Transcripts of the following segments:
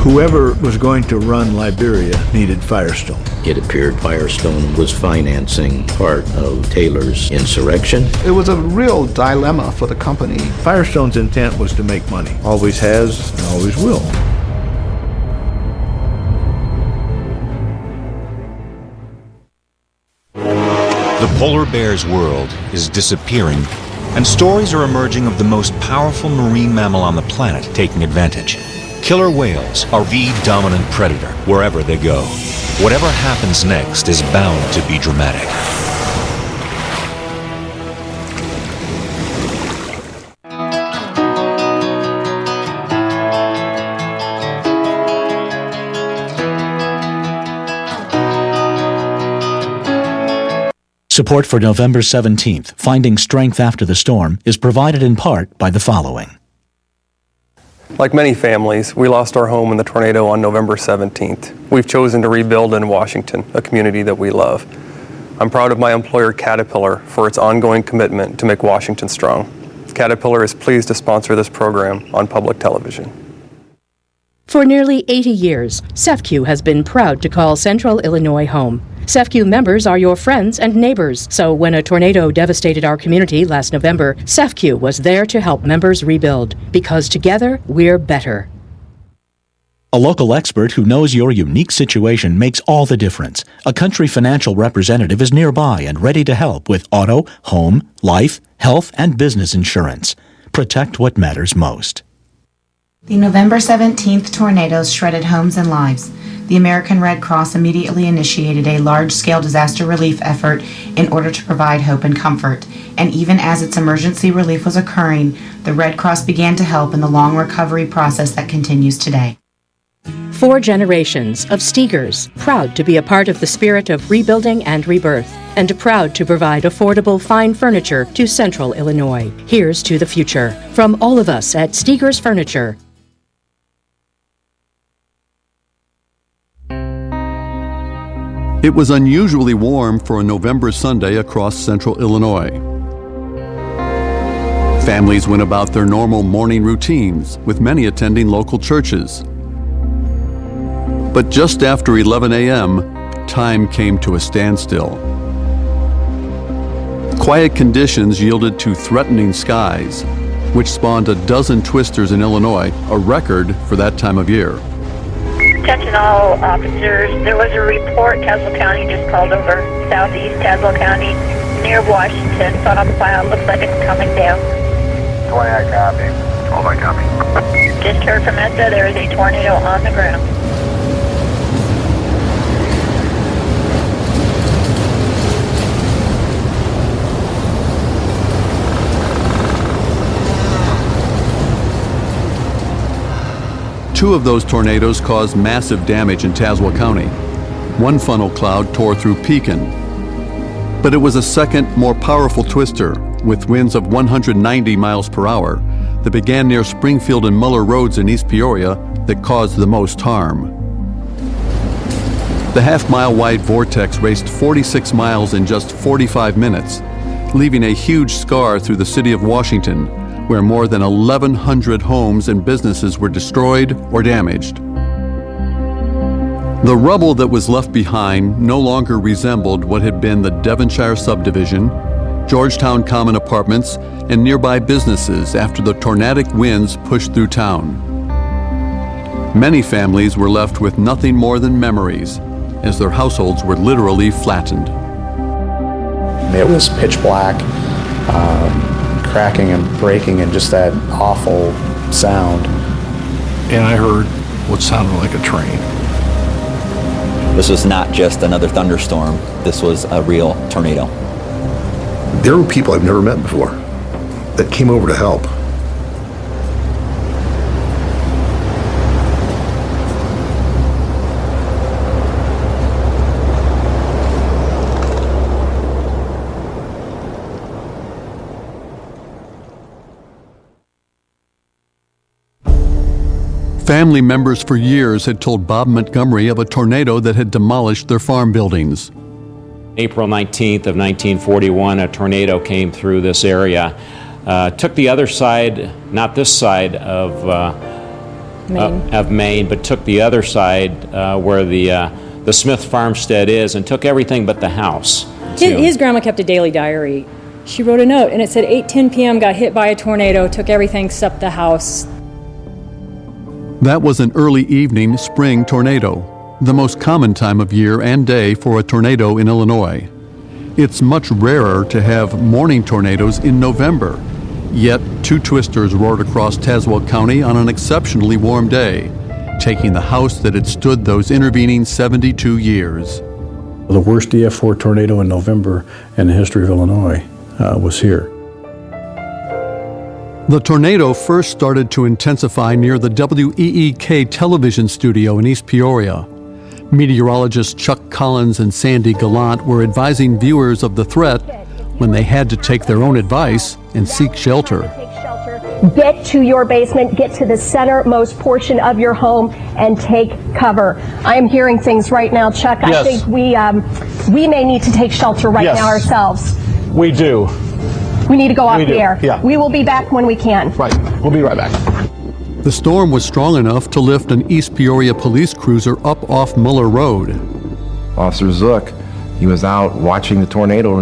Whoever was going to run Liberia needed Firestone. It appeared Firestone was financing part of Taylor's insurrection. It was a real dilemma for the company. Firestone's intent was to make money. Always has and always will. The polar bear's world is disappearing, and stories are emerging of the most powerful marine mammal on the planet taking advantage. Killer whales are the dominant predator wherever they go. Whatever happens next is bound to be dramatic. Support for November 17th, Finding Strength After the Storm, is provided in part by the following. Like many families, we lost our home in the tornado on November 17th. We've chosen to rebuild in Washington, a community that we love. I'm proud of my employer, Caterpillar, for its ongoing commitment to make Washington strong. Caterpillar is pleased to sponsor this program on public television. For nearly 80 years, CEFCU has been proud to call Central Illinois home. CEFCU members are your friends and neighbors, so when a tornado devastated our community last November, CEFCU was there to help members rebuild, because together, we're better. A local expert who knows your unique situation makes all the difference. A Country Financial representative is nearby and ready to help with auto, home, life, health, and business insurance. Protect what matters most. The November 17th tornadoes shredded homes and lives. The American Red Cross immediately initiated a large-scale disaster relief effort in order to provide hope and comfort. And even as its emergency relief was occurring, the Red Cross began to help in the long recovery process that continues today. 4 generations of Steegers, proud to be a part of the spirit of rebuilding and rebirth, and proud to provide affordable, fine furniture to Central Illinois. Here's to the future. From all of us at Steegers Furniture. It was unusually warm for a November Sunday across Central Illinois. Families went about their normal morning routines, with many attending local churches. But just after 11 a.m., time came to a standstill. Quiet conditions yielded to threatening skies, which spawned a dozen twisters in Illinois, a record for that time of year. Attention all officers, there was a report, Tazewell County just called over, southeast Tazewell County, near Washington, funnel cloud, looks like it's coming down. 20, I copy. 12, I copy. Just heard from ESSA, there is a tornado on the ground. Two of those tornadoes caused massive damage in Tazewell County. One funnel cloud tore through Pekin. But it was a second, more powerful twister, with winds of 190 miles per hour, that began near Springfield and Muller Roads in East Peoria, that caused the most harm. The half-mile wide vortex raced 46 miles in just 45 minutes, leaving a huge scar through the city of Washington, where more than 1,100 homes and businesses were destroyed or damaged. The rubble that was left behind no longer resembled what had been the Devonshire subdivision, Georgetown Common Apartments, and nearby businesses after the tornadic winds pushed through town. Many families were left with nothing more than memories, as their households were literally flattened. It was pitch black, cracking and breaking, and just that awful sound. And I heard what sounded like a train. This was not just another thunderstorm. This was a real tornado. There were people I've never met before that came over to help. Family members for years had told Bob Montgomery of a tornado that had demolished their farm buildings. April 19th of 1941, a tornado came through this area. Took the other side, not this side, of Maine, but took the other side where the Smith farmstead is, and took everything but the house. His grandma kept a daily diary. She wrote a note, and it said 8:10 p.m. got hit by a tornado, took everything except the house. That was an early evening spring tornado, the most common time of year and day for a tornado in Illinois. It's much rarer to have morning tornadoes in November. Yet, two twisters roared across Tazewell County on an exceptionally warm day, taking the house that had stood those intervening 72 years. The worst EF4 tornado in November in the history of Illinois was here. The tornado first started to intensify near the WEEK television studio in East Peoria. Meteorologists Chuck Collins and Sandy Gallant were advising viewers of the threat when they had to take their own advice and seek shelter. Get to your basement, get to the centermost portion of your home, and take cover. I am hearing things right now, Chuck. Yes. I think we may need to take shelter right now ourselves. We do. We need to go off the air. Yeah. We will be back when we can. Right. We'll be right back. The storm was strong enough to lift an East Peoria police cruiser up off Muller Road. Officer Zook, he was out watching the tornado,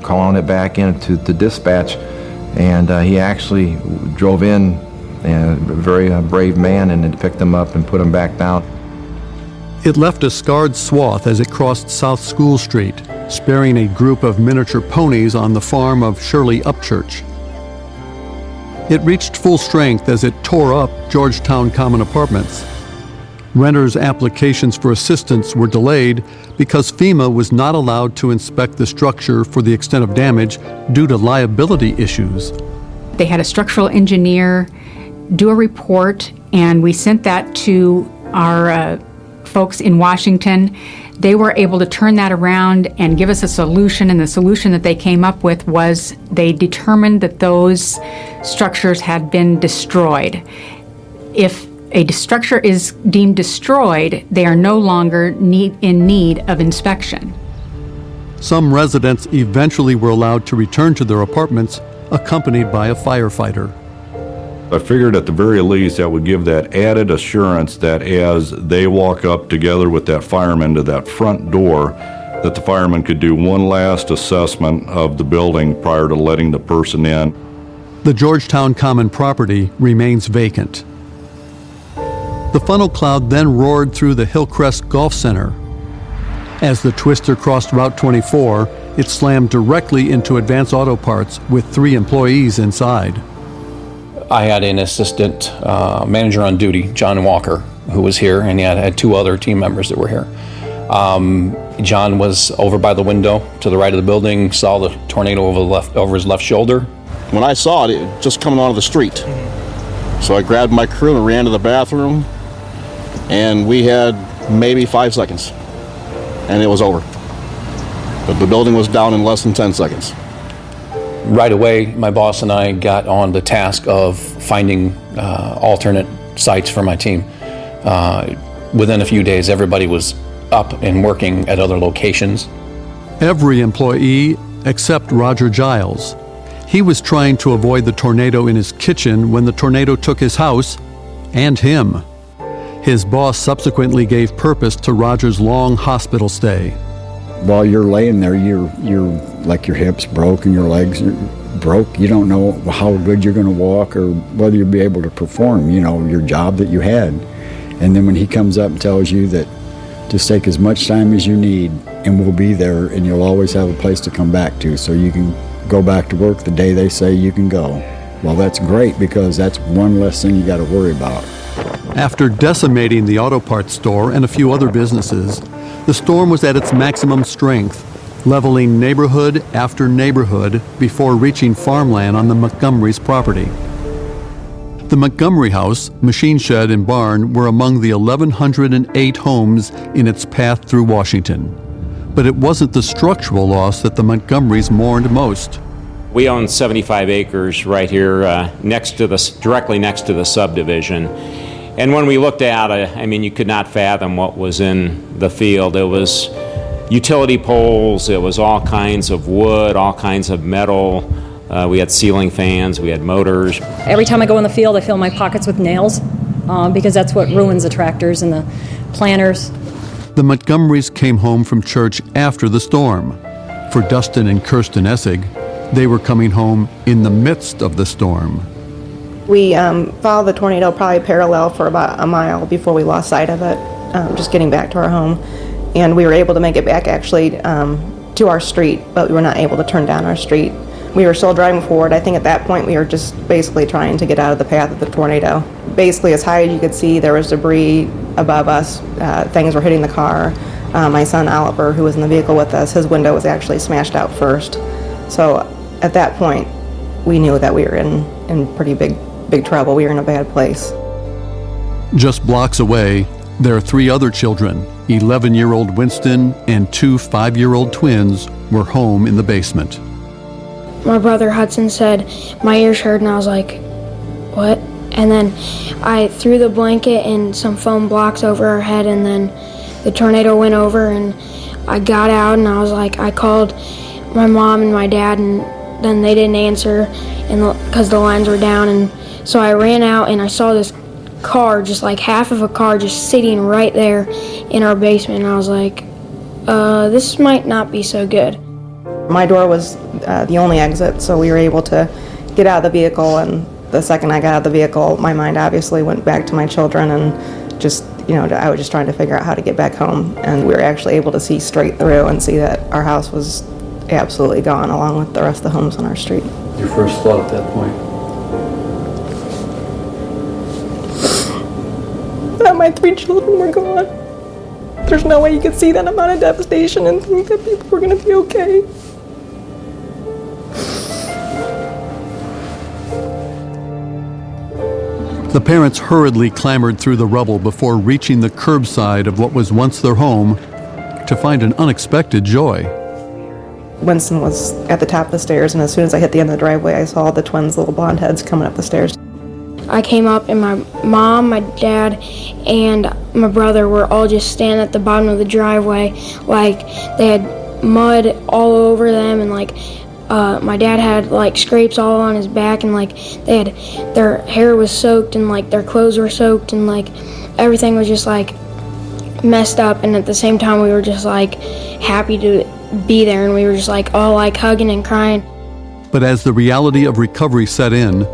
calling it back into the dispatch, and he actually drove in, a very brave man, and then picked him up and put him back down. It left a scarred swath as it crossed South School Street, sparing a group of miniature ponies on the farm of Shirley Upchurch. It reached full strength as it tore up Georgetown Common Apartments. Renters' applications for assistance were delayed because FEMA was not allowed to inspect the structure for the extent of damage due to liability issues. They had a structural engineer do a report, and we sent that to our folks in Washington. They were able to turn that around and give us a solution, and the solution that they came up with was they determined that those structures had been destroyed. If a structure is deemed destroyed, they are no longer in need of inspection. Some residents eventually were allowed to return to their apartments, accompanied by a firefighter. I figured at the very least that would give that added assurance that as they walk up together with that fireman to that front door, that the fireman could do one last assessment of the building prior to letting the person in. The Georgetown Common property remains vacant. The funnel cloud then roared through the Hillcrest Golf Center. As the twister crossed Route 24, it slammed directly into Advance Auto Parts with 3 employees inside. I had an assistant manager on duty, John Walker, who was here, and he had 2 other team members that were here. John was over by the window to the right of the building, saw the tornado over his left shoulder. When I saw it, it just coming onto the street. So I grabbed my crew and ran to the bathroom, and we had maybe 5 seconds, and it was over. But the building was down in less than 10 seconds. Right away, my boss and I got on the task of finding alternate sites for my team. Within a few days, everybody was up and working at other locations. Every employee except Roger Giles. He was trying to avoid the tornado in his kitchen when the tornado took his house and him. His boss subsequently gave purpose to Roger's long hospital stay. While you're laying there, you're like your hips broke and your legs are broke. You don't know how good you're going to walk or whether you'll be able to perform, your job that you had. And then when he comes up and tells you that just take as much time as you need and we'll be there and you'll always have a place to come back to so you can go back to work the day they say you can go. Well, that's great because that's one less thing you got to worry about. After decimating the auto parts store and a few other businesses, the storm was at its maximum strength, leveling neighborhood after neighborhood before reaching farmland on the Montgomery's property. The Montgomery house, machine shed, and barn were among the 1,108 homes in its path through Washington. But it wasn't the structural loss that the Montgomerys mourned most. We own 75 acres right here directly next to the subdivision. And when we looked at it, you could not fathom what was in the field. It was utility poles, it was all kinds of wood, all kinds of metal. We had ceiling fans, we had motors. Every time I go in the field, I fill my pockets with nails. because that's what ruins the tractors and the planters. The Montgomerys came home from church after the storm. For Dustin and Kirsten Essig, they were coming home in the midst of the storm. We followed the tornado probably parallel for about a mile before we lost sight of it, just getting back to our home. And we were able to make it back actually to our street, but we were not able to turn down our street. We were still driving forward. I think at that point we were just basically trying to get out of the path of the tornado. Basically, as high as you could see, there was debris above us. Things were hitting the car. My son Oliver, who was in the vehicle with us, his window was actually smashed out first. So at that point, we knew that we were in pretty big trouble. We were in a bad place. Just blocks away, there are 3 other children. 11-year-old Winston and 2 5-year-old twins were home in the basement. My brother Hudson said, "My ears hurt," and I was like, "What?" And then I threw the blanket and some foam blocks over our head, and then the tornado went over, and I got out, and I was like, I called my mom and my dad, and then they didn't answer because the lines were down, and so I ran out, and I saw this car, just like half of a car, just sitting right there in our basement, and I was like, this might not be so good. My door was the only exit, so we were able to get out of the vehicle, and the second I got out of the vehicle, my mind obviously went back to my children, and just, I was just trying to figure out how to get back home, and we were actually able to see straight through and see that our house was absolutely gone, along with the rest of the homes on our street. Your first thought at that point? That my 3 children were gone. There's no way you could see that amount of devastation and think that people were going to be okay. The parents hurriedly clambered through the rubble before reaching the curbside of what was once their home to find an unexpected joy. Winston was at the top of the stairs, and as soon as I hit the end of the driveway, I saw the twins' little blonde heads coming up the stairs. I came up, and my mom, my dad, and my brother were all just standing at the bottom of the driveway. Like, they had mud all over them, and my dad had scrapes all on his back, and their hair was soaked, and their clothes were soaked, and everything was just messed up. And at the same time, we were just happy to be there, and we were just all hugging and crying. But as the reality of recovery set in,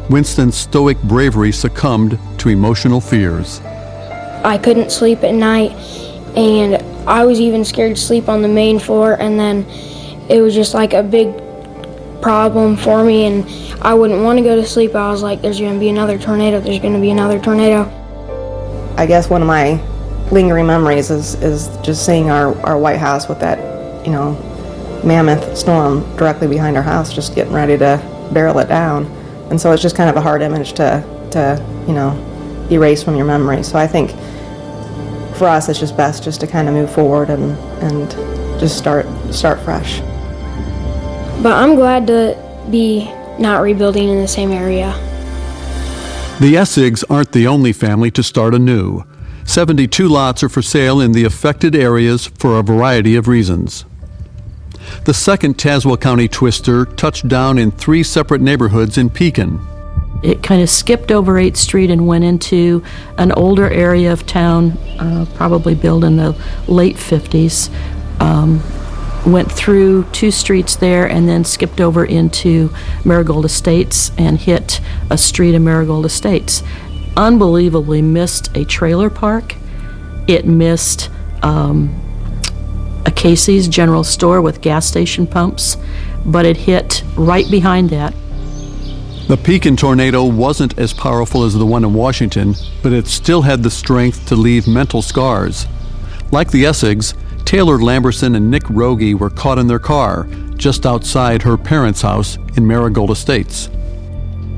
Winston's stoic bravery succumbed to emotional fears. I couldn't sleep at night, and I was even scared to sleep on the main floor, and then it was just a big problem for me, and I wouldn't want to go to sleep. I was like, there's going to be another tornado, there's going to be another tornado. I guess one of my lingering memories is just seeing our White House with that, mammoth storm directly behind our house, just getting ready to barrel it down. And so it's just kind of a hard image to erase from your memory. So I think for us, it's just best just to kind of move forward and just start fresh. But I'm glad to be not rebuilding in the same area. The Essigs aren't the only family to start anew. 72 lots are for sale in the affected areas for a variety of reasons. The second Tazewell County twister touched down in 3 separate neighborhoods in Pekin. It kind of skipped over 8th Street and went into an older area of town, probably built in the late 50s. Went through 2 streets there and then skipped over into Marigold Estates and hit a street in Marigold Estates. Unbelievably missed a trailer park. It missed a Casey's general store with gas station pumps, but it hit right behind that. The Pekin tornado wasn't as powerful as the one in Washington, but it still had the strength to leave mental scars. Like the Essigs, Taylor Lamberson and Nick Rogie were caught in their car just outside her parents' house in Marigold Estates.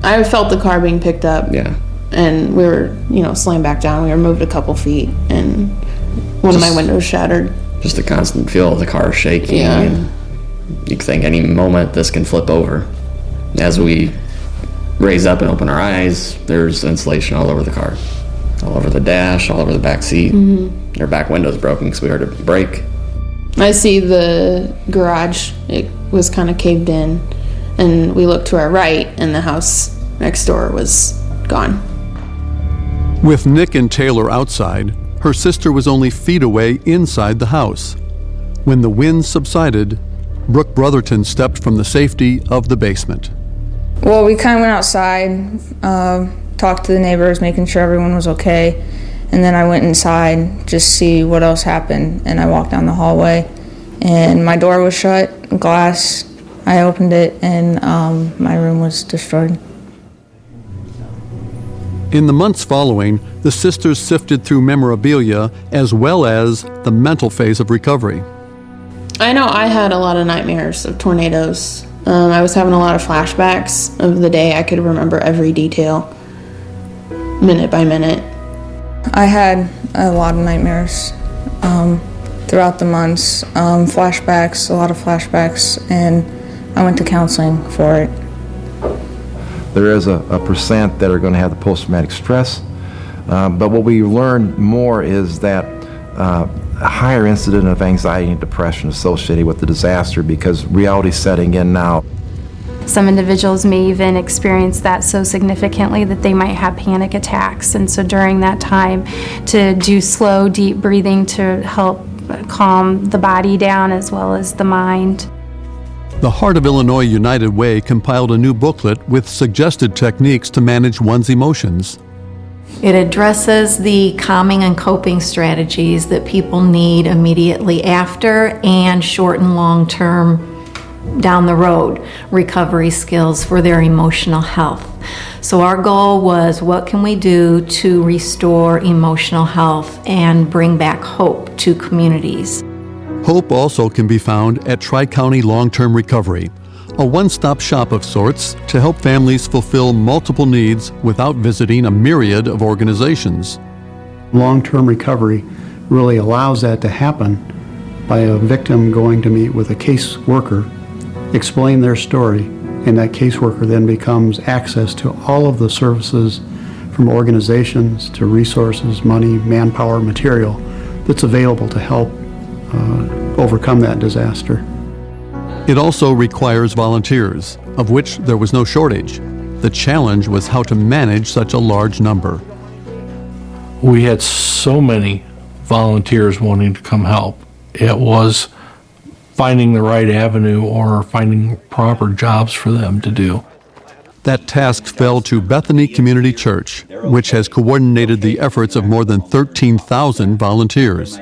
I felt the car being picked up. Yeah. And we were, slammed back down. We were moved a couple feet, and one of my windows shattered. Just the constant feel of the car shaking. Yeah. And you think any moment this can flip over. As we raise up and open our eyes, there's insulation all over the car. All over the dash, all over the back seat. Mm-hmm. Our back window's broken because we heard it break. I see the garage. It was kind of caved in, and we looked to our right, and the house next door was gone. With Nick and Taylor outside, her sister was only feet away inside the house. When the wind subsided, Brooke Brotherton stepped from the safety of the basement. Well, we kind of went outside, talked to the neighbors, making sure everyone was okay, and then I went inside just to see what else happened, and I walked down the hallway, and my door was shut, glass, I opened it, and my room was destroyed. In the months following, the sisters sifted through memorabilia as well as the mental phase of recovery. I know I had a lot of nightmares of tornadoes. I was having a lot of flashbacks of the day. I could remember every detail, minute by minute. I had a lot of nightmares throughout the months, flashbacks, a lot of flashbacks, and I went to counseling for it. There is a percent that are going to have the post-traumatic stress, but what we learned more is that a higher incidence of anxiety and depression associated with the disaster because reality's setting in now. Some individuals may even experience that so significantly that they might have panic attacks, and so during that time to do slow, deep breathing to help calm the body down as well as the mind. The Heart of Illinois United Way compiled a new booklet with suggested techniques to manage one's emotions. It addresses the calming and coping strategies that people need immediately after and short and long term down the road recovery skills for their emotional health. So our goal was, what can we do to restore emotional health and bring back hope to communities? Hope also can be found at Tri-County Long-Term Recovery, a one-stop shop of sorts to help families fulfill multiple needs without visiting a myriad of organizations. Long-term recovery really allows that to happen by a victim going to meet with a caseworker, explain their story, and that caseworker then becomes access to all of the services from organizations to resources, money, manpower, material that's available to help overcome that disaster. It also requires volunteers, of which there was no shortage. The challenge was how to manage such a large number. We had so many volunteers wanting to come help. It was finding the right avenue or finding proper jobs for them to do. That task fell to Bethany Community Church, which has coordinated the efforts of more than 13,000 volunteers.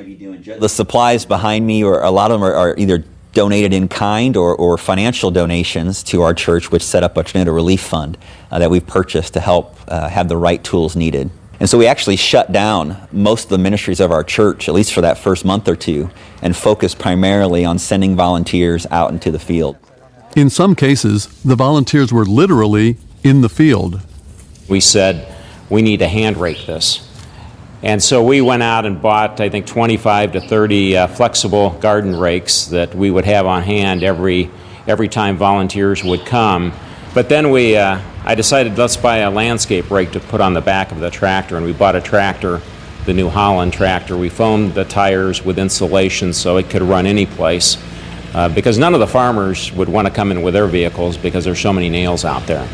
The supplies behind me, or a lot of them are either donated in kind or financial donations to our church, which set up a tornado relief fund that we've purchased to help have the right tools needed. And so we actually shut down most of the ministries of our church, at least for that first month or two, and focused primarily on sending volunteers out into the field. In some cases, the volunteers were literally in the field. We said, we need to hand rake this. And so we went out and bought, I think, 25 to 30 flexible garden rakes that we would have on hand every time volunteers would come. But then I decided, let's buy a landscape rake to put on the back of the tractor, and we bought a tractor, the New Holland tractor. We foamed the tires with insulation so it could run any place, because none of the farmers would want to come in with their vehicles because there's so many nails out there.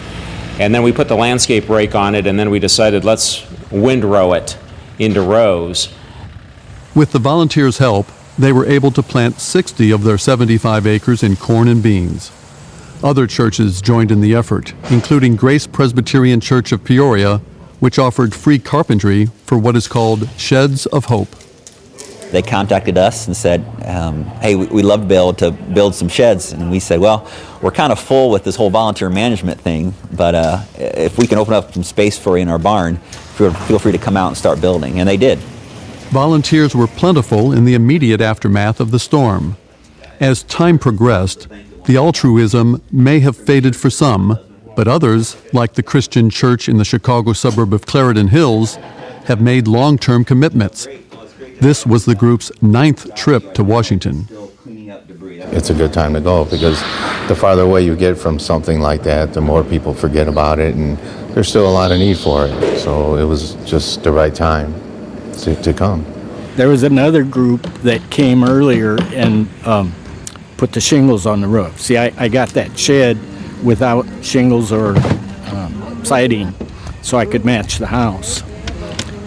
And then we put the landscape rake on it, and then we decided, let's windrow it into rows. With the volunteers' help, they were able to plant 60 of their 75 acres in corn and beans. Other churches joined in the effort, including Grace Presbyterian Church of Peoria, which offered free carpentry for what is called Sheds of Hope. They contacted us and said, hey, we'd love to be able to build some sheds. And we said, well, we're kind of full with this whole volunteer management thing, but if we can open up some space for you in our barn, feel free to come out and start building. And they did. Volunteers were plentiful in the immediate aftermath of the storm. As time progressed, the altruism may have faded for some, but others, like the Christian Church in the Chicago suburb of Clarendon Hills, have made long-term commitments. This was the group's 9th trip to Washington. It's a good time to go because the farther away you get from something like that, the more people forget about it, and there's still a lot of need for it. So it was just the right time to come. There was another group that came earlier and put the shingles on the roof. See, I got that shed without shingles or siding so I could match the house.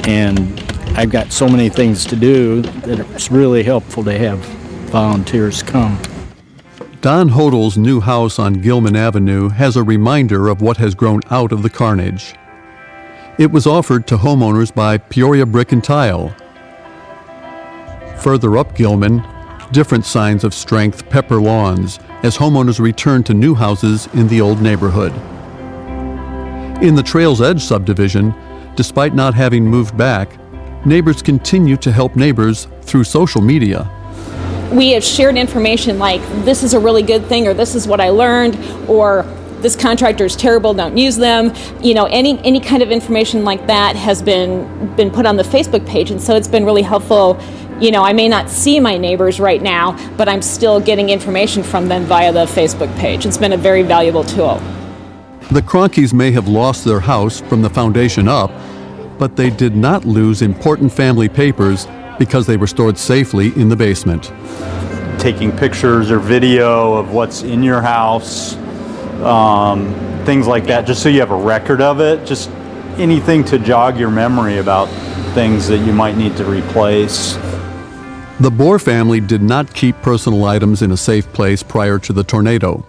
and I've got so many things to do that it's really helpful to have volunteers come. Don Hodel's new house on Gilman Avenue has a reminder of what has grown out of the carnage. It was offered to homeowners by Peoria Brick and Tile. Further up Gilman, different signs of strength pepper lawns as homeowners return to new houses in the old neighborhood. In the Trails Edge subdivision, despite not having moved back, neighbors continue to help neighbors through social media. We have shared information like, this is a really good thing, or this is what I learned, or this contractor is terrible, don't use them. You know, any kind of information like that has been put on the Facebook page, and so it's been really helpful. You know, I may not see my neighbors right now, but I'm still getting information from them via the Facebook page. It's been a very valuable tool. The Cronkies may have lost their house from the foundation up, but they did not lose important family papers because they were stored safely in the basement. Taking pictures or video of what's in your house, things like that, just so you have a record of it, just anything to jog your memory about things that you might need to replace. The Bohr family did not keep personal items in a safe place prior to the tornado.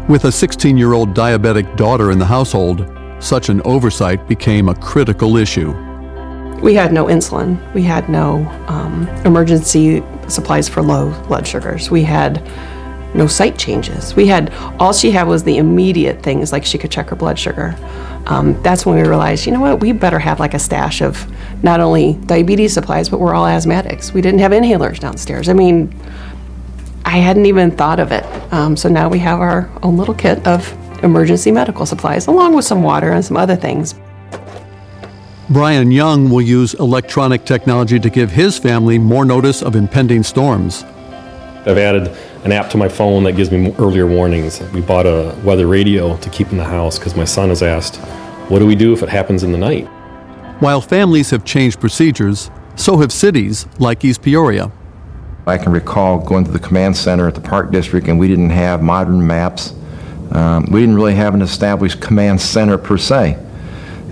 With a 16-year-old diabetic daughter in the household, such an oversight became a critical issue. We had no insulin. We had no emergency supplies for low blood sugars. We had no site changes. All she had was the immediate things, like she could check her blood sugar. That's when we realized, you know what, we better have like a stash of not only diabetes supplies, but we're all asthmatics. We didn't have inhalers downstairs. I mean, I hadn't even thought of it. So now we have our own little kit of emergency medical supplies, along with some water and some other things. Brian Young will use electronic technology to give his family more notice of impending storms. I've added an app to my phone that gives me earlier warnings. We bought a weather radio to keep in the house because my son has asked, what do we do if it happens in the night? While families have changed procedures, so have cities like East Peoria. I can recall going to the command center at the Park District, and we didn't have modern maps. We didn't really have an established command center per se.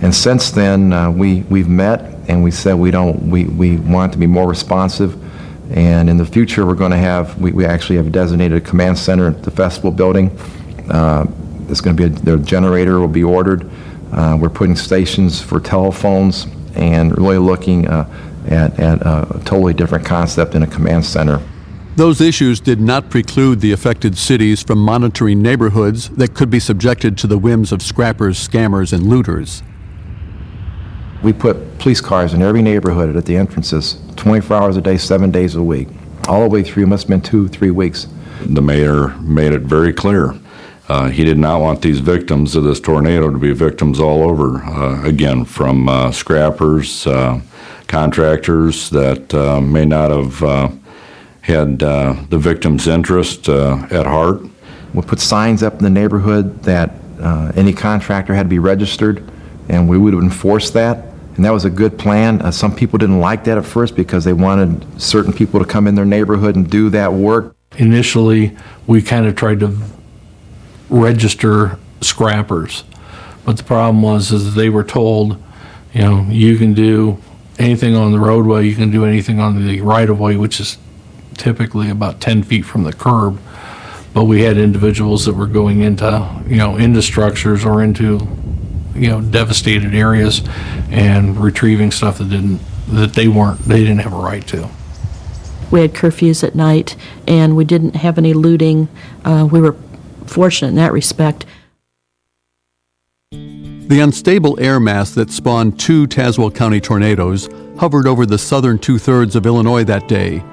And since then, we've met and we said we want to be more responsive. And in the future, we're going to have, we actually have designated a command center at the festival building. It's going to be, their generator will be ordered. We're putting stations for telephones and really looking at a totally different concept in a command center. Those issues did not preclude the affected cities from monitoring neighborhoods that could be subjected to the whims of scrappers, scammers, and looters. We put police cars in every neighborhood at the entrances, 24 hours a day, 7 days a week, all the way through. It must have been 2-3 weeks. The mayor made it very clear. He did not want these victims of this tornado to be victims all over, again, from scrappers, contractors that may not have had the victim's interest at heart. We put signs up in the neighborhood that any contractor had to be registered, and we would enforce that. And that was a good plan. Some people didn't like that at first because they wanted certain people to come in their neighborhood and do that work. Initially, we kind of tried to register scrappers, but the problem was they were told, you know, you can do anything on the roadway, you can do anything on the right-of-way, which is typically about 10 feet from the curb. But we had individuals that were going into structures or into devastated areas and retrieving stuff that they didn't have a right to. We had curfews at night, and we didn't have any looting. We were fortunate in that respect. The unstable air mass that spawned 2 Tazewell County tornadoes hovered over the southern 2/3 of Illinois that day,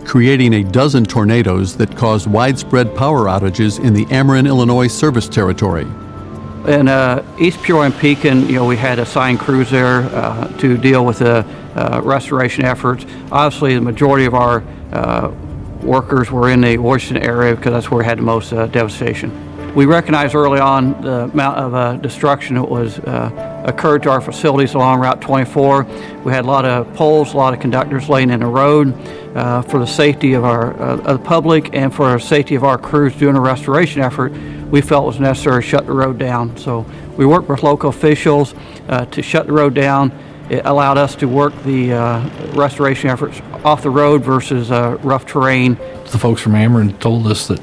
creating a dozen tornadoes that caused widespread power outages in the Ameren, Illinois service territory. In East Peoria and Pekin, we had assigned crews there to deal with the restoration efforts. Obviously, the majority of our workers were in the Washington area because that's where we had the most devastation. We recognized early on the amount of destruction that was occurred to our facilities along Route 24. We had a lot of poles, a lot of conductors laying in the road for the safety of the public and for the safety of our crews doing a restoration effort. We felt it was necessary to shut the road down. So we worked with local officials to shut the road down it allowed us to work the restoration efforts off the road versus rough terrain. The folks from Ameren told us that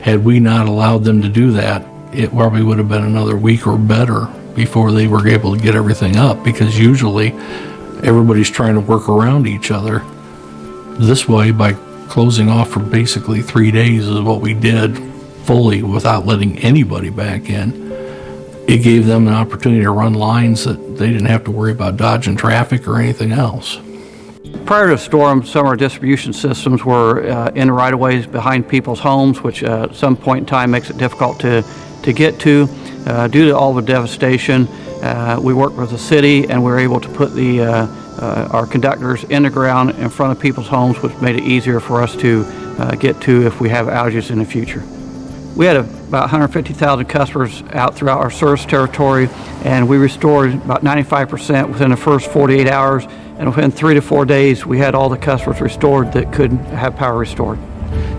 had we not allowed them to do that, it probably would have been another week or better before they were able to get everything up, because usually everybody's trying to work around each other. This way, by closing off for basically 3 days is what we did fully without letting anybody back in. It gave them an opportunity to run lines that they didn't have to worry about dodging traffic or anything else. Prior to the storm, some of our distribution systems were in the right-of-ways behind people's homes, which at some point in time makes it difficult to get to. Due to all the devastation, we worked with the city and we were able to put our conductors in the ground in front of people's homes, which made it easier for us to get to if we have outages in the future. We had about 150,000 customers out throughout our service territory, and we restored about 95% within the first 48 hours, and within 3 to 4 days we had all the customers restored that could have power restored.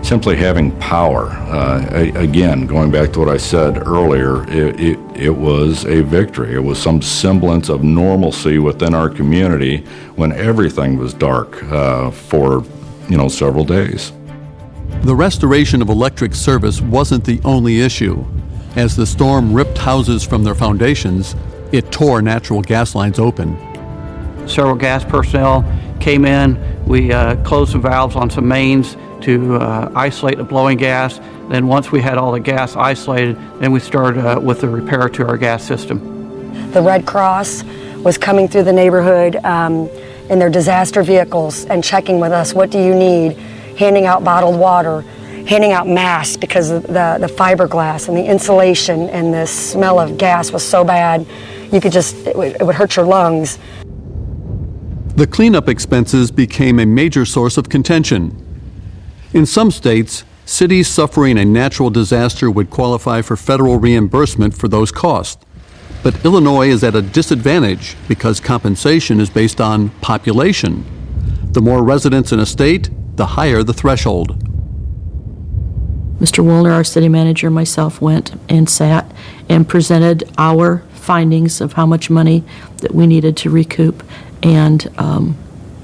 Simply having power, again, going back to what I said earlier, it was a victory. It was some semblance of normalcy within our community when everything was dark for several days. The restoration of electric service wasn't the only issue. As the storm ripped houses from their foundations, it tore natural gas lines open. Several gas personnel came in. We closed some valves on some mains to isolate the blowing gas. Then once we had all the gas isolated, then we started with the repair to our gas system. The Red Cross was coming through the neighborhood in their disaster vehicles and checking with us, what do you need? Handing out bottled water, handing out masks because of the fiberglass and the insulation and the smell of gas was so bad, you could it would hurt your lungs. The cleanup expenses became a major source of contention. In some states, cities suffering a natural disaster would qualify for federal reimbursement for those costs. But Illinois is at a disadvantage because compensation is based on population. The more residents in a state, the higher the threshold. Mr. Woolner, our city manager, and myself went and sat and presented our findings of how much money that we needed to recoup. And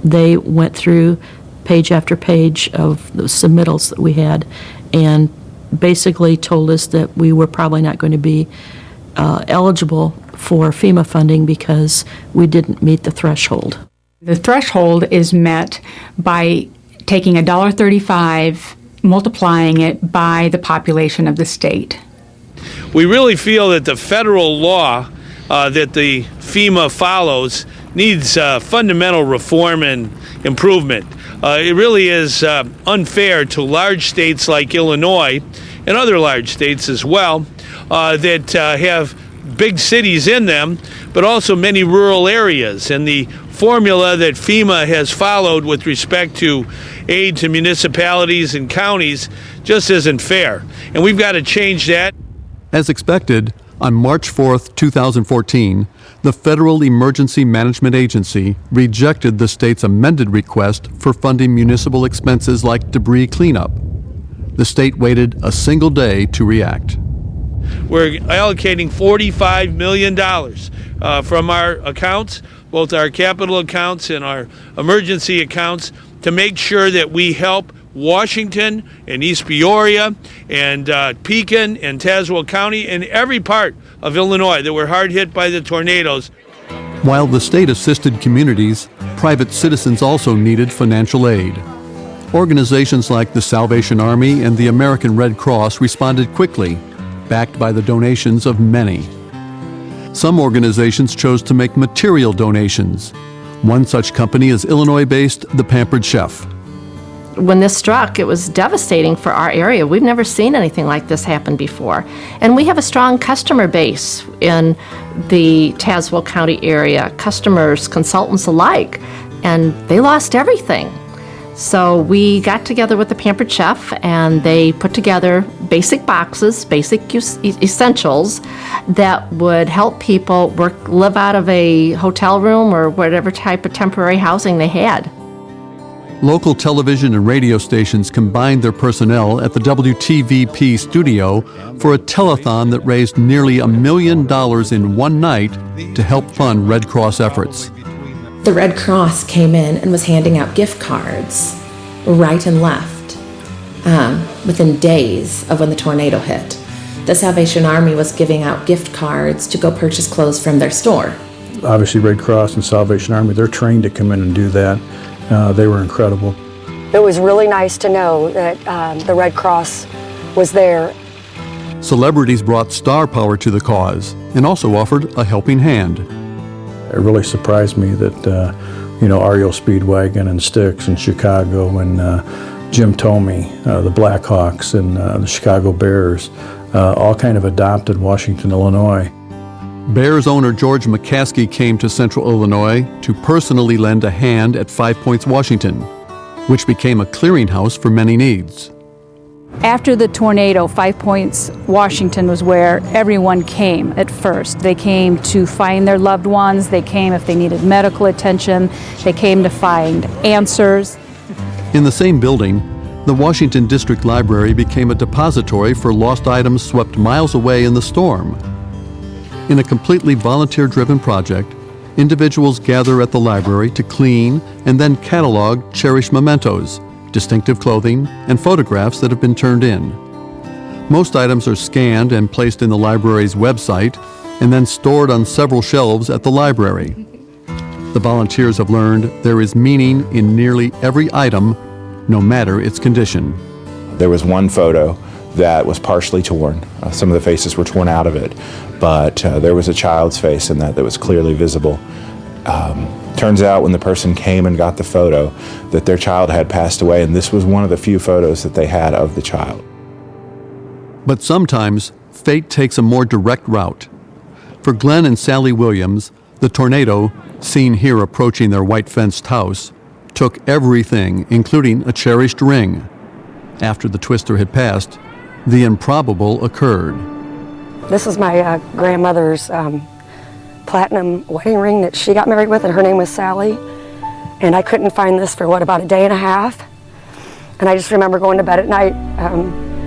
they went through page after page of the submittals that we had and basically told us that we were probably not going to be eligible for FEMA funding because we didn't meet the threshold. The threshold is met by taking $1.35, multiplying it by the population of the state. We really feel that the federal law that the FEMA follows needs fundamental reform and improvement. It really is unfair to large states like Illinois and other large states as well that have big cities in them, but also many rural areas. And the formula that FEMA has followed with respect to aid to municipalities and counties just isn't fair. And we've got to change that. As expected, on March 4th, 2014, the Federal Emergency Management Agency rejected the state's amended request for funding municipal expenses like debris cleanup. The state waited a single day to react. We're allocating $45 million from our accounts, both our capital accounts and our emergency accounts, to make sure that we help Washington and East Peoria and Pekin and Tazewell County and every part of Illinois that were hard hit by the tornadoes. While the state assisted communities, private citizens also needed financial aid. Organizations like the Salvation Army and the American Red Cross responded quickly, backed by the donations of many. Some organizations chose to make material donations. One such company is Illinois-based The Pampered Chef. When this struck, it was devastating for our area. We've never seen anything like this happen before. And we have a strong customer base in the Tazewell County area, customers, consultants alike, and they lost everything. So we got together with the Pampered Chef and they put together basic boxes, basic essentials that would help people live out of a hotel room or whatever type of temporary housing they had. Local television and radio stations combined their personnel at the WTVP studio for a telethon that raised nearly $1 million in one night to help fund Red Cross efforts. The Red Cross came in and was handing out gift cards right and left within days of when the tornado hit. The Salvation Army was giving out gift cards to go purchase clothes from their store. Obviously, Red Cross and Salvation Army, they're trained to come in and do that. They were incredible. It was really nice to know that the Red Cross was there. Celebrities brought star power to the cause and also offered a helping hand. It really surprised me that, REO Speedwagon and Styx in Chicago and Jim Thome, the Blackhawks and the Chicago Bears, all kind of adopted Washington, Illinois. Bears owner George McCaskey came to Central Illinois to personally lend a hand at 5 Points, Washington, which became a clearinghouse for many needs. After the tornado, 5 Points, Washington was where everyone came at first. They came to find their loved ones. They came if they needed medical attention. They came to find answers. In the same building, the Washington District Library became a depository for lost items swept miles away in the storm. In a completely volunteer-driven project, individuals gather at the library to clean and then catalog cherished mementos, distinctive clothing, and photographs that have been turned in. Most items are scanned and placed in the library's website and then stored on several shelves at the library. The volunteers have learned there is meaning in nearly every item, no matter its condition. There was one photo that was partially torn. Some of the faces were torn out of it, but there was a child's face in that was clearly visible. Turns out when the person came and got the photo that their child had passed away, and this was one of the few photos that they had of the child. But sometimes fate takes a more direct route. For Glenn and Sally Williams, the tornado, seen here approaching their white-fenced house, took everything, including a cherished ring. After the twister had passed, the improbable occurred. This is my grandmother's platinum wedding ring that she got married with, and her name was Sally. And I couldn't find this for, about a day and a half. And I just remember going to bed at night,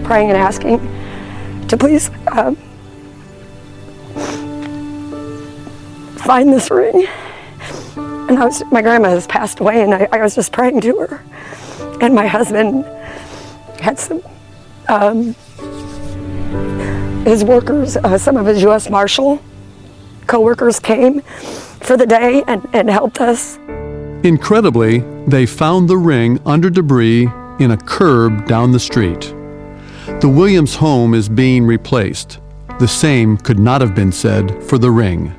praying and asking to please find this ring. And my grandma has passed away, and I was just praying to her. And my husband had some, his workers, some of his U.S. Marshal co-workers came for the day and helped us. Incredibly, they found the ring under debris in a curb down the street. The Williams home is being replaced. The same could not have been said for the ring.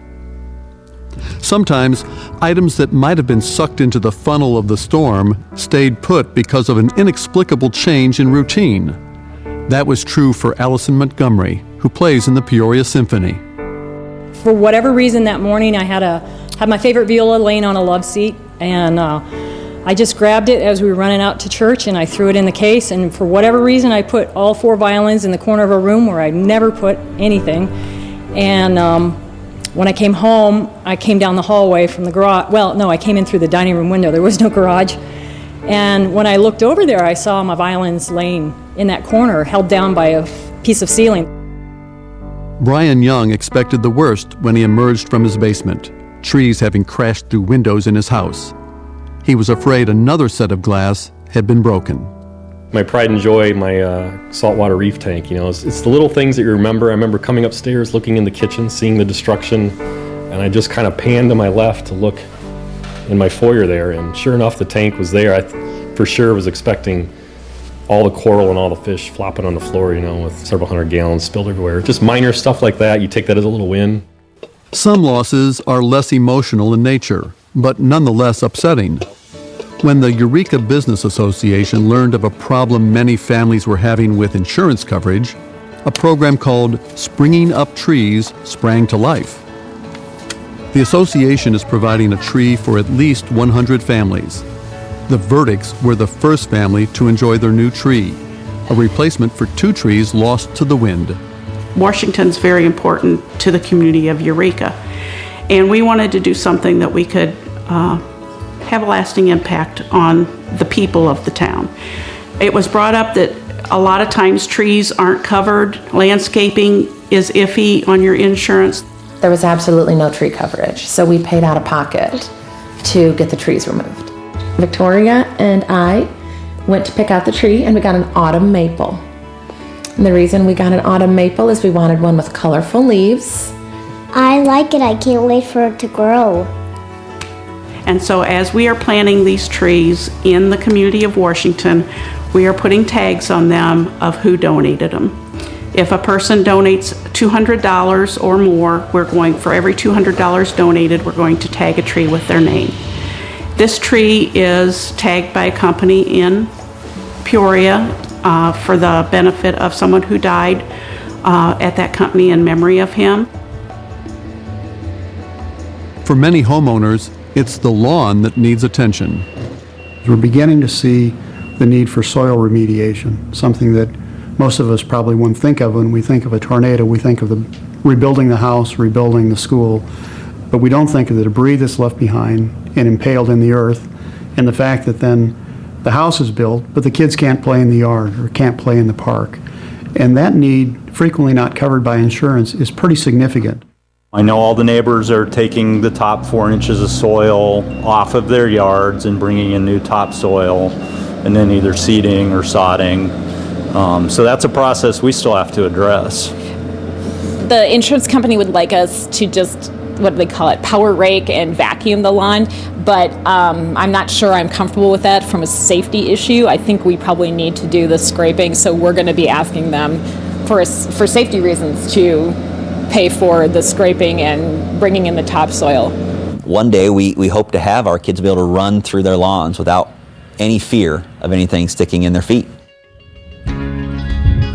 Sometimes, items that might have been sucked into the funnel of the storm stayed put because of an inexplicable change in routine. That was true for Allison Montgomery, who plays in the Peoria Symphony. For whatever reason that morning, I had my favorite viola laying on a love seat, and I just grabbed it as we were running out to church, and I threw it in the case, and for whatever reason, I put all 4 violins in the corner of a room where I never put anything. And when I came home, I came down the hallway from the garage. Well, no, I came in through the dining room window. There was no garage. And when I looked over there, I saw my violins laying in that corner, held down by a piece of ceiling. Brian Young expected the worst when he emerged from his basement, trees having crashed through windows in his house. He was afraid another set of glass had been broken. My pride and joy, my saltwater reef tank, it's the little things that you remember. I remember coming upstairs, looking in the kitchen, seeing the destruction, and I just kind of panned to my left to look in my foyer there, and sure enough, the tank was there. I for sure was expecting all the coral and all the fish flopping on the floor, with several hundred gallons spilled everywhere. Just minor stuff like that, you take that as a little win. Some losses are less emotional in nature, but nonetheless upsetting. When the Eureka Business Association learned of a problem many families were having with insurance coverage, a program called Springing Up Trees sprang to life. The association is providing a tree for at least 100 families. The Verdicts were the first family to enjoy their new tree, a replacement for 2 trees lost to the wind. Washington's very important to the community of Eureka, and we wanted to do something that we could have a lasting impact on the people of the town. It was brought up that a lot of times trees aren't covered, landscaping is iffy on your insurance. There was absolutely no tree coverage, so we paid out of pocket to get the trees removed. Victoria and I went to pick out the tree, and we got an autumn maple. And the reason we got an autumn maple is we wanted one with colorful leaves. I like it. I can't wait for it to grow. And so as we are planting these trees in the community of Washington, we are putting tags on them of who donated them. If a person donates $200 or more, for every $200 donated, we're going to tag a tree with their name. This tree is tagged by a company in Peoria for the benefit of someone who died at that company in memory of him. For many homeowners, it's the lawn that needs attention. We're beginning to see the need for soil remediation, something that most of us probably wouldn't think of when we think of a tornado. We think of rebuilding the house, rebuilding the school, but we don't think of the debris that's left behind and impaled in the earth, and the fact that then the house is built, but the kids can't play in the yard or can't play in the park. And that need, frequently not covered by insurance, is pretty significant. I know all the neighbors are taking the top 4 inches of soil off of their yards and bringing in new topsoil, and then either seeding or sodding. So that's a process we still have to address. The insurance company would like us to just, what do they call it, power rake and vacuum the lawn, but I'm not sure I'm comfortable with that from a safety issue. I think we probably need to do the scraping, so we're going to be asking them for safety reasons to pay for the scraping and bringing in the topsoil. One day we hope to have our kids be able to run through their lawns without any fear of anything sticking in their feet.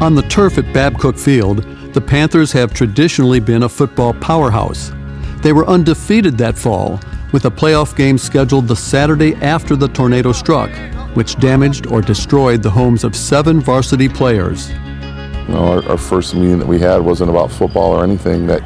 On the turf at Babcock Field, the Panthers have traditionally been a football powerhouse. They were undefeated that fall, with a playoff game scheduled the Saturday after the tornado struck, which damaged or destroyed the homes of 7 varsity players. Our first meeting that we had wasn't about football or anything. That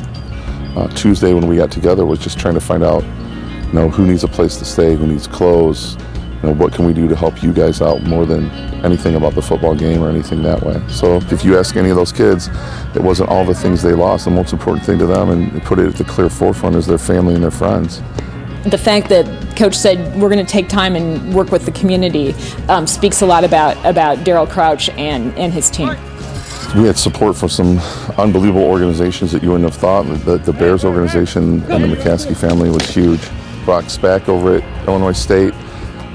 Tuesday when we got together was just trying to find out, who needs a place to stay, who needs clothes, what can we do to help you guys out more than anything about the football game or anything that way. So if you ask any of those kids, it wasn't all the things they lost. The most important thing to them, and put it at the clear forefront, is their family and their friends. The fact that Coach said we're going to take time and work with the community speaks a lot about Daryl Crouch and his team. We had support from some unbelievable organizations that you wouldn't have thought. The Bears organization and the McCaskey family was huge. Brock Spack over at Illinois State,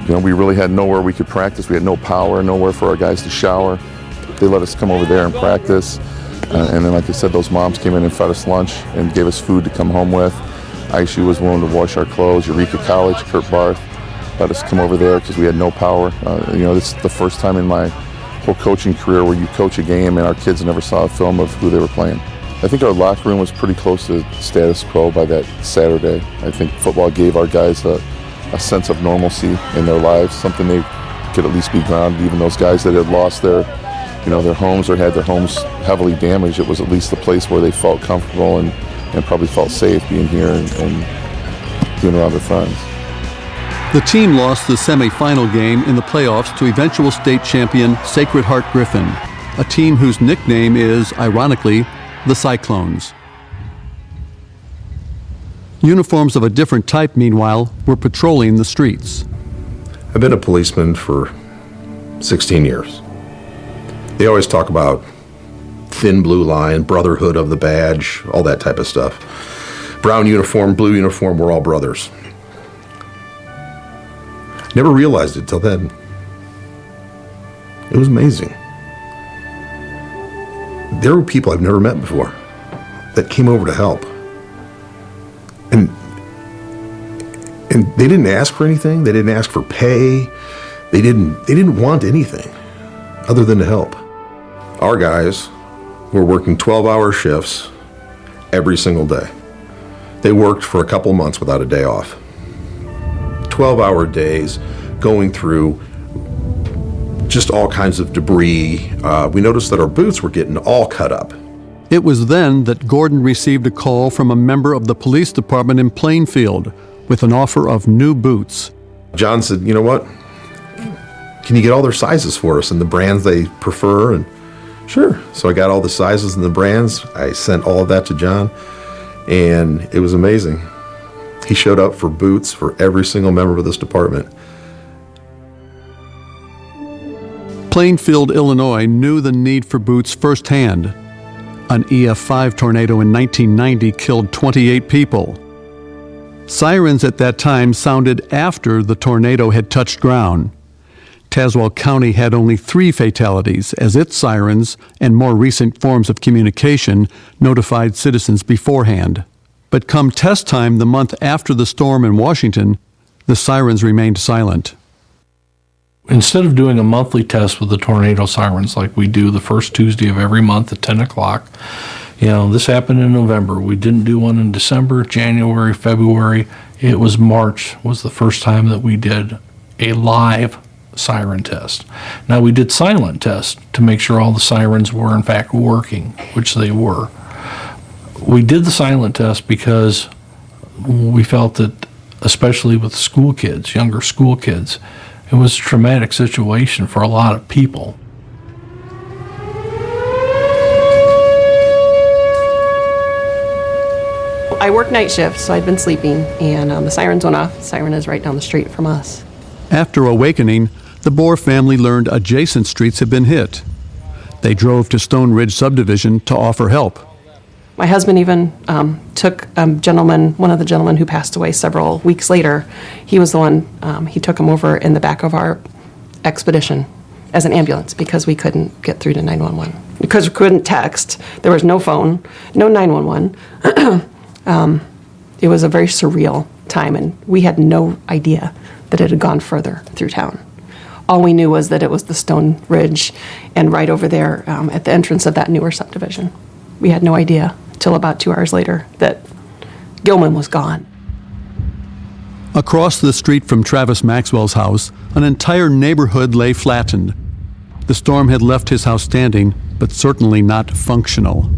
we really had nowhere we could practice. We had no power, nowhere for our guys to shower. They let us come over there and practice. And then, like I said, those moms came in and fed us lunch and gave us food to come home with. Aisha was willing to wash our clothes. Eureka College, Kurt Barth, let us come over there because we had no power. This is the first time in my whole coaching career where you coach a game and our kids never saw a film of who they were playing. I think our locker room was pretty close to status quo by that Saturday. I think football gave our guys a sense of normalcy in their lives, something they could at least be grounded. Even those guys that had lost their homes or had their homes heavily damaged, it was at least a place where they felt comfortable and probably felt safe being here and being around their friends. The team lost the semifinal game in the playoffs to eventual state champion Sacred Heart Griffin, a team whose nickname is, ironically, the Cyclones. Uniforms of a different type, meanwhile, were patrolling the streets. I've been a policeman for 16 years. They always talk about thin blue line, brotherhood of the badge, all that type of stuff. Brown uniform, blue uniform, we're all brothers. Never realized it till then. It was amazing. There were people I've never met before that came over to help. And they didn't ask for anything. They didn't ask for pay. They didn't want anything other than to help. Our guys were working 12-hour shifts every single day. They worked for a couple months without a day off. 12-hour days going through just all kinds of debris. We noticed that our boots were getting all cut up. It was then that Gordon received a call from a member of the police department in Plainfield with an offer of new boots. John said, you know what? Can you get all their sizes for us and the brands they prefer? And sure. So I got all the sizes and the brands. I sent all of that to John, and it was amazing. He showed up for boots for every single member of this department. Plainfield, Illinois knew the need for boots firsthand. An EF5 tornado in 1990 killed 28 people. Sirens at that time sounded after the tornado had touched ground. Tazewell County had only 3 fatalities as its sirens and more recent forms of communication notified citizens beforehand. But come test time the month after the storm in Washington, the sirens remained silent. Instead of doing a monthly test with the tornado sirens like we do the first Tuesday of every month at 10 o'clock, this happened in November. We didn't do one in December, January, February. It was March was the first time that we did a live siren test. Now, we did silent tests to make sure all the sirens were in fact working, which they were. We did the silent test because we felt that, especially with school kids, younger school kids, it was a traumatic situation for a lot of people. I work night shift, so I'd been sleeping, and the sirens went off. The siren is right down the street from us. After awakening, the Bohr family learned adjacent streets had been hit. They drove to Stone Ridge subdivision to offer help. My husband even took one of the gentlemen who passed away several weeks later. He was the one, he took him over in the back of our Expedition as an ambulance because we couldn't get through to 911. Because we couldn't text, there was no phone, no 911. It was a very surreal time, and we had no idea that it had gone further through town. All we knew was that it was the Stone Ridge and right over there at the entrance of that newer subdivision. We had no idea till about 2 hours later that Gilman was gone. Across the street from Travis Maxwell's house, an entire neighborhood lay flattened. The storm had left his house standing, but certainly not functional.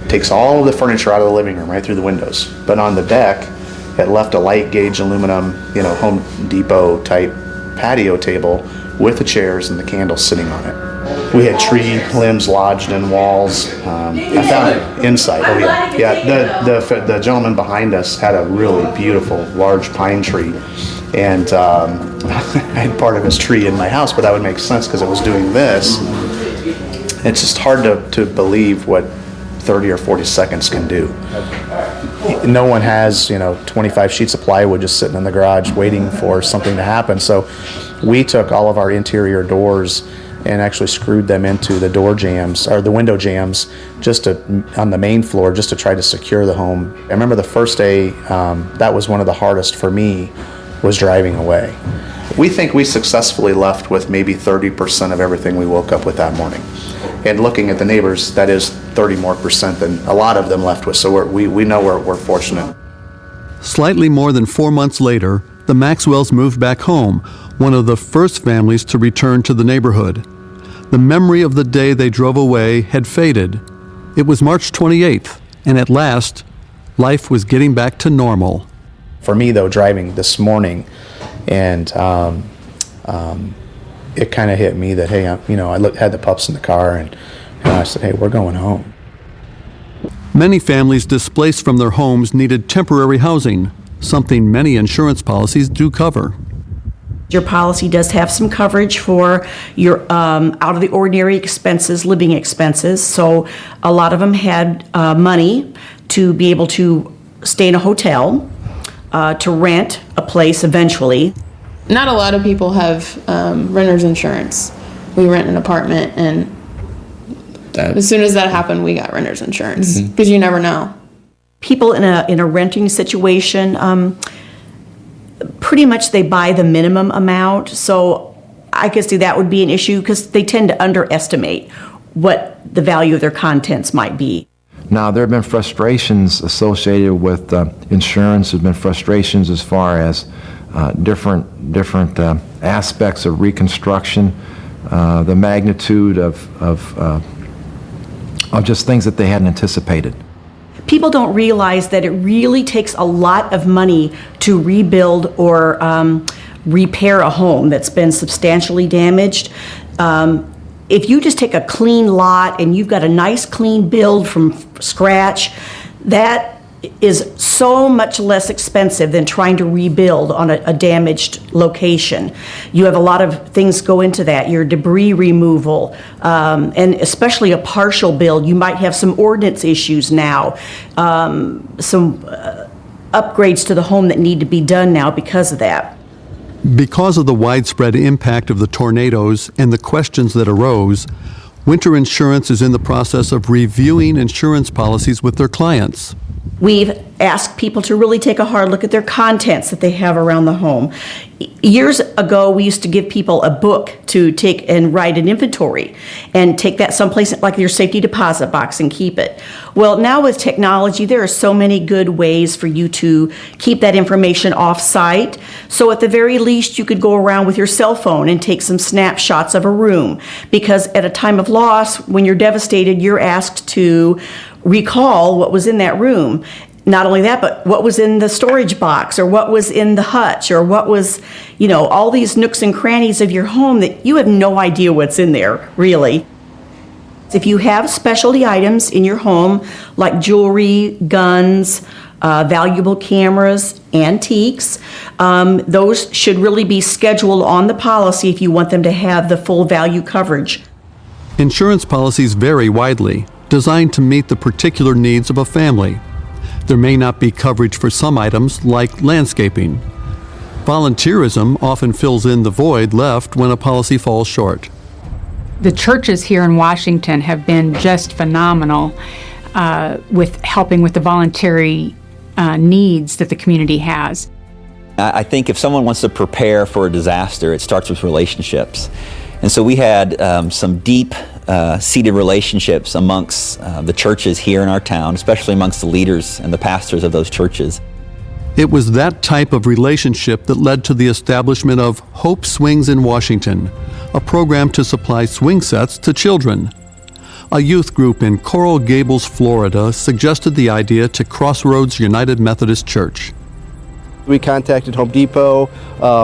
Takes all of the furniture out of the living room, right through the windows. But on the deck, it left a light gauge aluminum, Home Depot type patio table with the chairs and the candles sitting on it. We had tree limbs lodged in walls. I found it inside. Oh yeah. The gentleman behind us had a really beautiful large pine tree, and I had part of his tree in my house, but that would make sense because it was doing this. It's just hard to believe what 30 or 40 seconds can do. No one has 25 sheets of plywood just sitting in the garage waiting for something to happen. So we took all of our interior doors and actually screwed them into the door jams or the window jams on the main floor just to try to secure the home. I remember the first day, that was one of the hardest for me, was driving away. We think we successfully left with maybe 30% of everything we woke up with that morning. And looking at the neighbors, that is 30% more than a lot of them left with. So we know we're fortunate. Slightly more than 4 months later, the Maxwells moved back home, one of the first families to return to the neighborhood. The memory of the day they drove away had faded. It was March 28th, and at last, life was getting back to normal. For me, though, driving this morning, and it kind of hit me that, hey, I had the pups in the car, and I said, hey, we're going home. Many families displaced from their homes needed temporary housing, something many insurance policies do cover. Your policy does have some coverage for your out-of-the-ordinary expenses, living expenses. So a lot of them had money to be able to stay in a hotel, to rent a place eventually. Not a lot of people have renter's insurance. We rent an apartment, and as soon as that happened, we got renter's insurance because you never know. People in a renting situation, pretty much they buy the minimum amount. So I could see that would be an issue because they tend to underestimate what the value of their contents might be. Now, there have been frustrations associated with insurance. There have been frustrations as far as different aspects of reconstruction, the magnitude of just things that they hadn't anticipated. People don't realize that it really takes a lot of money to rebuild or repair a home that's been substantially damaged. If you just take a clean lot and you've got a nice clean build from scratch, that is so much less expensive than trying to rebuild on a damaged location. You have a lot of things go into that, your debris removal, and especially a partial build. You might have some ordinance issues now, some upgrades to the home that need to be done now because of that. Because of the widespread impact of the tornadoes and the questions that arose, Winter Insurance is in the process of reviewing insurance policies with their clients. We've asked people to really take a hard look at their contents that they have around the home. Years ago, we used to give people a book to take and write an inventory and take that someplace like your safety deposit box and keep it. Well, now with technology, there are so many good ways for you to keep that information off-site. So at the very least, you could go around with your cell phone and take some snapshots of a room, because at a time of loss, when you're devastated, you're asked to recall what was in that room. Not only that, but what was in the storage box, or what was in the hutch, or what was, all these nooks and crannies of your home that you have no idea what's in there, really. If you have specialty items in your home, like jewelry, guns, valuable cameras, antiques, those should really be scheduled on the policy if you want them to have the full value coverage. Insurance policies vary widely, designed to meet the particular needs of a family. There may not be coverage for some items, like landscaping. Volunteerism often fills in the void left when a policy falls short. The churches here in Washington have been just phenomenal with helping with the voluntary needs that the community has. I think if someone wants to prepare for a disaster, it starts with relationships. And so we had some deep seated relationships amongst the churches here in our town, especially amongst the leaders and the pastors of those churches. It was that type of relationship that led to the establishment of Hope Swings in Washington, a program to supply swing sets to children. A youth group in Coral Gables, Florida, suggested the idea to Crossroads United Methodist Church. We contacted Home Depot,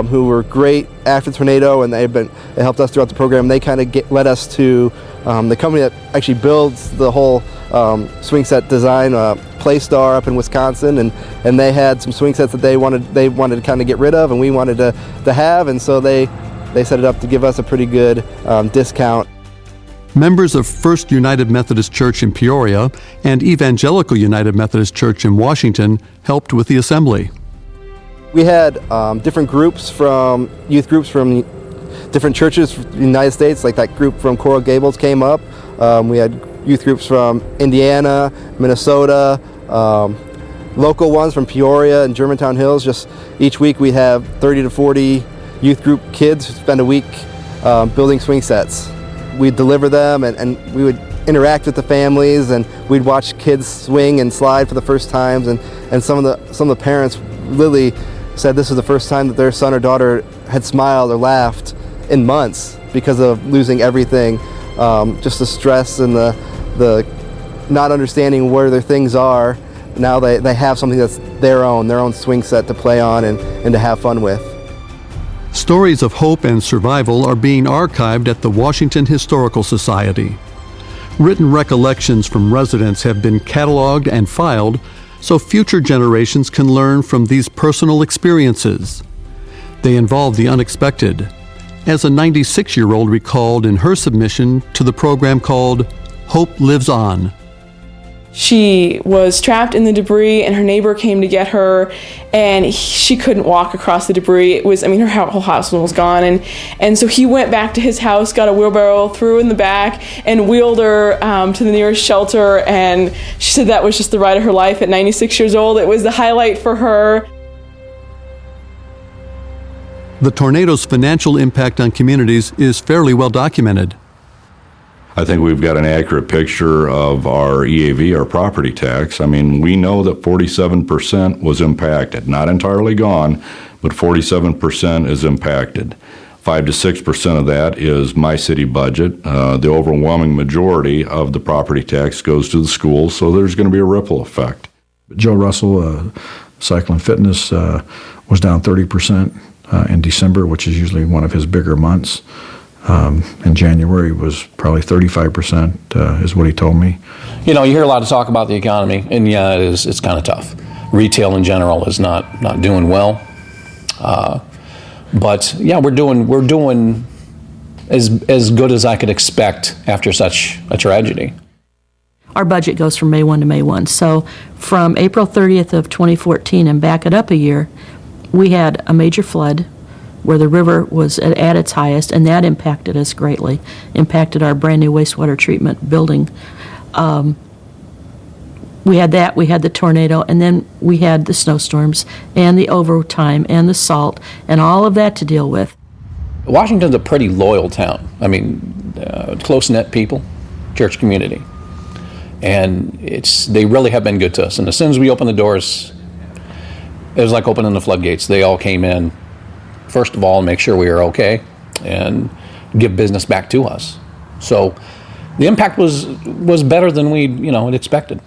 who were great after the tornado, and they helped us throughout the program. They kind of led us to the company that actually builds the whole swing set design, Playstar up in Wisconsin, and they had some swing sets that they wanted to kind of get rid of, and we wanted to have, and so they set it up to give us a pretty good discount. Members of First United Methodist Church in Peoria and Evangelical United Methodist Church in Washington helped with the assembly. We had different groups youth groups from different churches in the United States, like that group from Coral Gables came up. We had youth groups from Indiana, Minnesota, local ones from Peoria and Germantown Hills. Just each week we have 30 to 40 youth group kids who spend a week building swing sets. We'd deliver them and we would interact with the families, and we'd watch kids swing and slide for the first times, and some of the parents really said this was the first time that their son or daughter had smiled or laughed in months because of losing everything. Just the stress and the not understanding where their things are. Now they have something that's their own swing set to play on and to have fun with. Stories of hope and survival are being archived at the Washington Historical Society. Written recollections from residents have been cataloged and filed so future generations can learn from these personal experiences. They involve the unexpected, as a 96-year-old recalled in her submission to the program called Hope Lives On. She was trapped in the debris, and her neighbor came to get her, and she couldn't walk across the debris. Her whole house was gone, and so he went back to his house, got a wheelbarrow, threw her in the back, and wheeled her to the nearest shelter, and she said that was just the ride of her life at 96 years old. It was the highlight for her. The tornado's financial impact on communities is fairly well documented. I think we've got an accurate picture of our EAV, our property tax. We know that 47% was impacted, not entirely gone, but 47% is impacted. 5 to 6% of that is my city budget. The overwhelming majority of the property tax goes to the schools, so there's going to be a ripple effect. Joe Russell, Cycling Fitness, was down 30% in December, which is usually one of his bigger months. In January was probably 35%, is what he told me. You know, you hear a lot of talk about the economy, and yeah, it's kind of tough. Retail in general is not doing well. But yeah, we're doing as good as I could expect after such a tragedy. Our budget goes from May 1 to May 1. So from April 30th of 2014 and back it up a year, we had a major flood where the river was at its highest, and that impacted us greatly, impacted our brand new wastewater treatment building. We had that, we had the tornado, and then we had the snowstorms and the overtime and the salt and all of that to deal with. Washington's a pretty loyal town. I mean, close-knit people, church community. And they really have been good to us. And as soon as we opened the doors, it was like opening the floodgates. They all came in, first of all, make sure we were okay and give business back to us. So the impact was better than we had expected.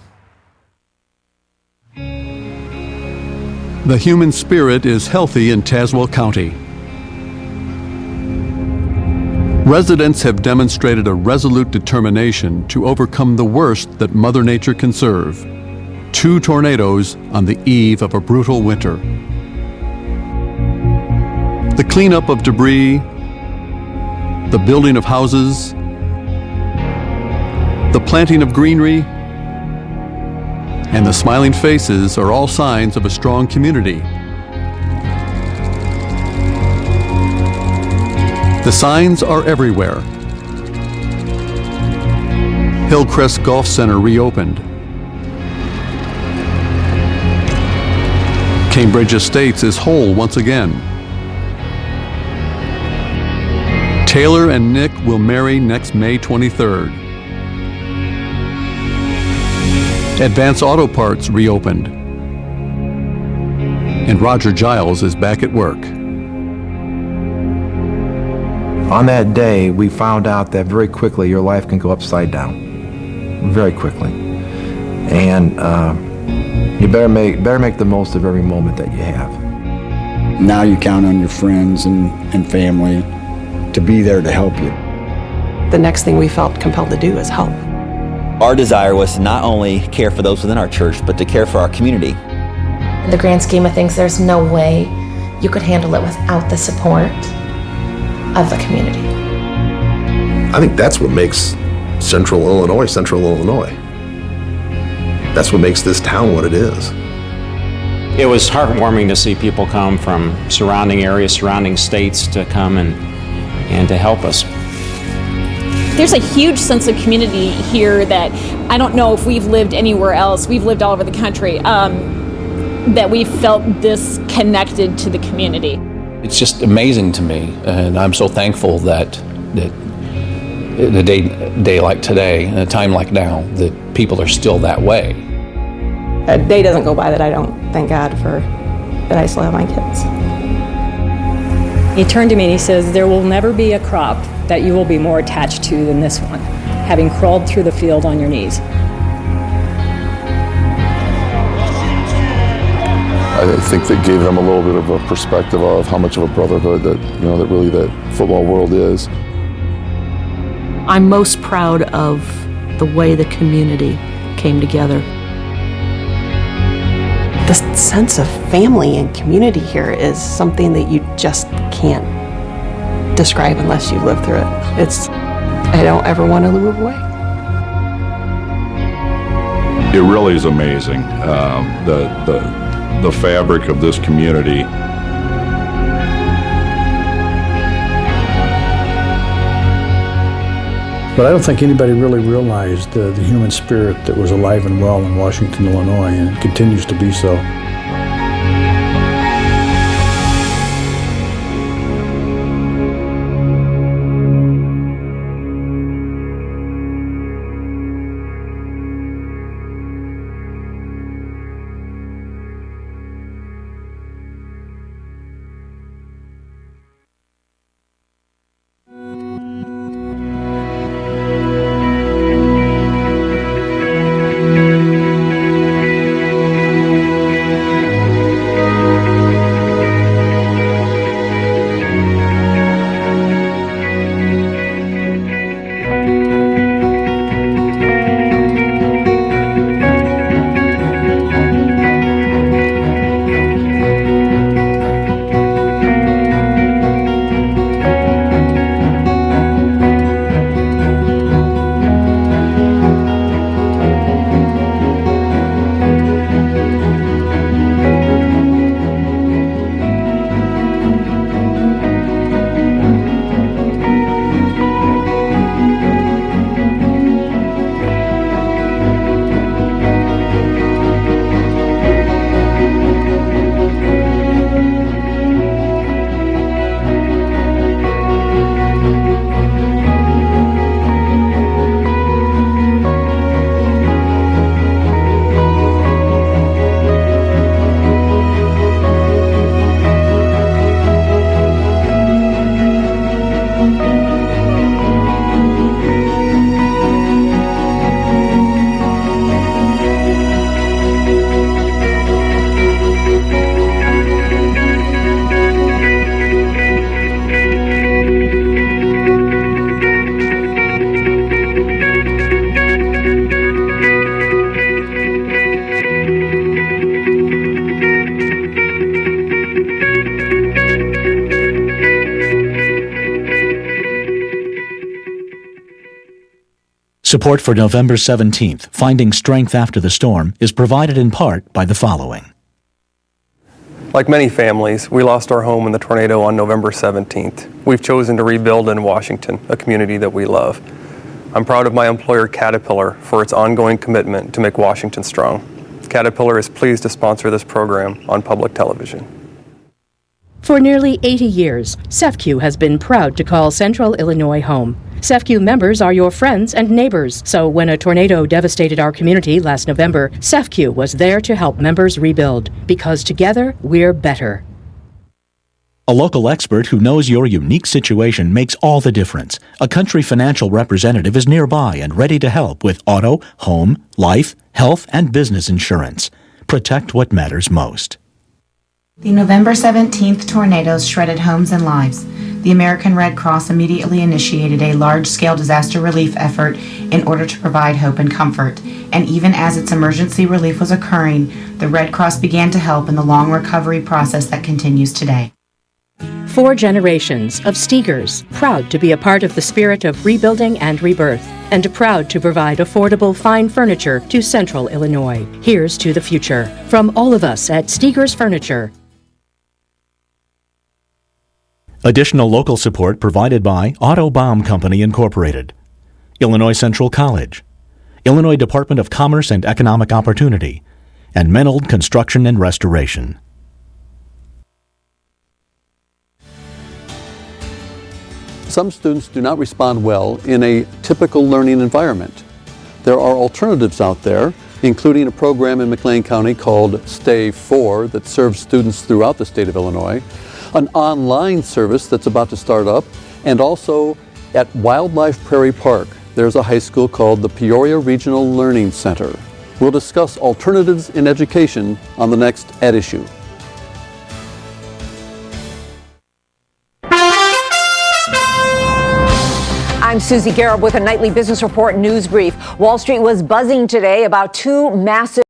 The human spirit is healthy in Tazewell County. Residents have demonstrated a resolute determination to overcome the worst that Mother Nature can serve. 2 tornadoes on the eve of a brutal winter. The cleanup of debris, the building of houses, the planting of greenery, and the smiling faces are all signs of a strong community. The signs are everywhere. Hillcrest Golf Center reopened. Cambridge Estates is whole once again. Taylor and Nick will marry next May 23rd. Advance Auto Parts reopened. And Roger Giles is back at work. On that day, we found out that very quickly your life can go upside down. Very quickly. And you better make the most of every moment that you have. Now you count on your friends and family to be there to help you. The next thing we felt compelled to do is help. Our desire was to not only care for those within our church, but to care for our community. In the grand scheme of things, there's no way you could handle it without the support of the community. I think that's what makes Central Illinois, Central Illinois. That's what makes this town what it is. It was heartwarming to see people come from surrounding areas, surrounding states to come and to help us. There's a huge sense of community here that I don't know if we've lived anywhere else. We've lived all over the country, that we felt this connected to the community. It's just amazing to me, and I'm so thankful that in a day like today, in a time like now, that people are still that way. A day doesn't go by that I don't thank God for that I still have my kids. He turned to me and he says, "There will never be a crop that you will be more attached to than this one, having crawled through the field on your knees." I think that gave them a little bit of a perspective of how much of a brotherhood that really that football world is. I'm most proud of the way the community came together. The sense of family and community here is something that you just can't describe unless you live through it. I don't ever want to move away. It really is amazing, the fabric of this community. But I don't think anybody really realized the human spirit that was alive and well in Washington, Illinois, and it continues to be so. Support for November 17th, Finding Strength After the Storm, is provided in part by the following. Like many families, we lost our home in the tornado on November 17th. We've chosen to rebuild in Washington, a community that we love. I'm proud of my employer, Caterpillar, for its ongoing commitment to make Washington strong. Caterpillar is pleased to sponsor this program on public television. For nearly 80 years, CEFCU has been proud to call Central Illinois home. CEFCU members are your friends and neighbors, so when a tornado devastated our community last November, CEFCU was there to help members rebuild, because together we're better. A local expert who knows your unique situation makes all the difference. A Country Financial representative is nearby and ready to help with auto, home, life, health, and business insurance. Protect what matters most. The November 17th tornadoes shredded homes and lives. The American Red Cross immediately initiated a large-scale disaster relief effort in order to provide hope and comfort. And even as its emergency relief was occurring, the Red Cross began to help in the long recovery process that continues today. 4 generations of Steegers, proud to be a part of the spirit of rebuilding and rebirth, and proud to provide affordable, fine furniture to Central Illinois. Here's to the future. From all of us at Steegers Furniture. Additional local support provided by Autobahn Company Incorporated, Illinois Central College, Illinois Department of Commerce and Economic Opportunity, and Menold Construction and Restoration. Some students do not respond well in a typical learning environment. There are alternatives out there, including a program in McLean County called Stay 4 that serves students throughout the state of Illinois, an online service that's about to start up, and also at Wildlife Prairie Park, there's a high school called the Peoria Regional Learning Center. We'll discuss alternatives in education on the next At Issue. I'm Susie Garib with a nightly business report news brief. Wall Street was buzzing today about 2 massive